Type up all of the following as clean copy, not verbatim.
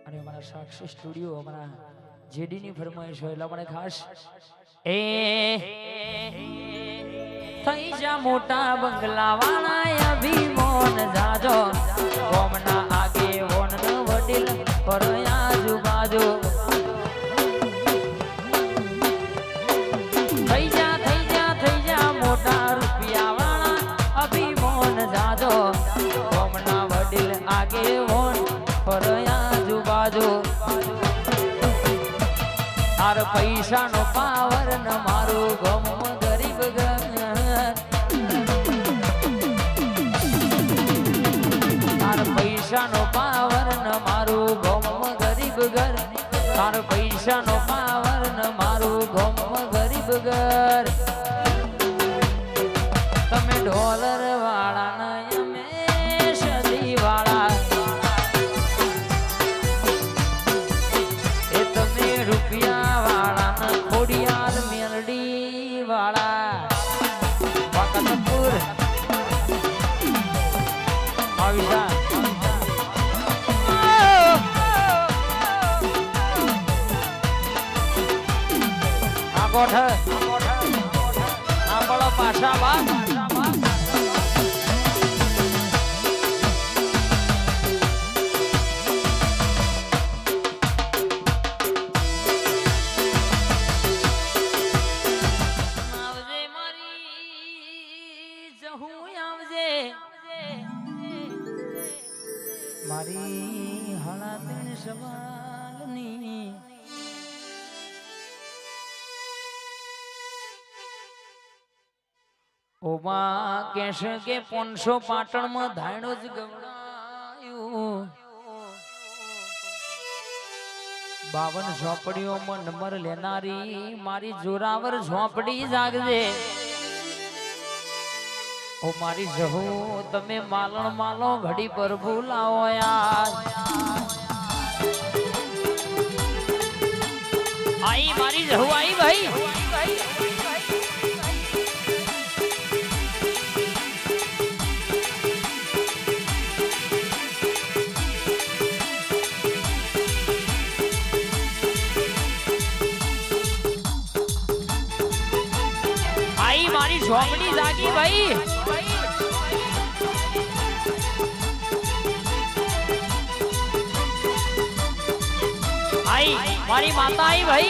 અને અમારા સાક્ષી સ્ટુડિયો અમારા જેડી ની ફરમાઈશ હોય એટલે મને ખાસ એ થઈ જા મોટા બંગલા વાળા અભિમાન જાજો કોમના આગે વોન વડીલ પર આજુબાજુ થઈ જા મોટા રૂપિયા વાળા અભિમાન જાજો કોમના વડીલ આગે વોન પર આજુબાજુ તાર પૈસા નો પાવર ન મારું ગમ ગરીબ ઘર તાર પૈસા નો પાવર ન મારું ગમ ગરીબ ઘર તાર પૈસા નો પાવર ન મારું ગમ ગરીબ ઘર તમે ડોલર વાળા ના અમે સદી વાળા એ તમે રૂપિયા વાળા ના ખોડિયાર મેલડી વાળા વખતપુર આવિશા આ ગોઠ આ બળો પાછા બા મારી હાલાત સવાલની ઓમાં કહેશે કે 500 પાટણમાં ધાયણો જ ગવડાયું 52 ઝોપડીઓમાં નંબર લેનારી મારી જોરાવર ઝોપડી જાગજે ઓ મારી જહુ તમે માલણ માલો ઘડી પર ભૂલાવો યાર આઈ મારી જહુ આઈ ભાઈ આઈ મારી ઝોપડી જાગી ભાઈ आई मारी माता आई भाई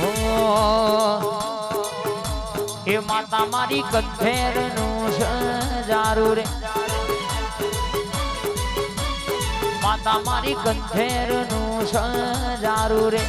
ओ हे माता मारी कंठेर नु सजारू रे माता मारी कंठेर नु सजारू रे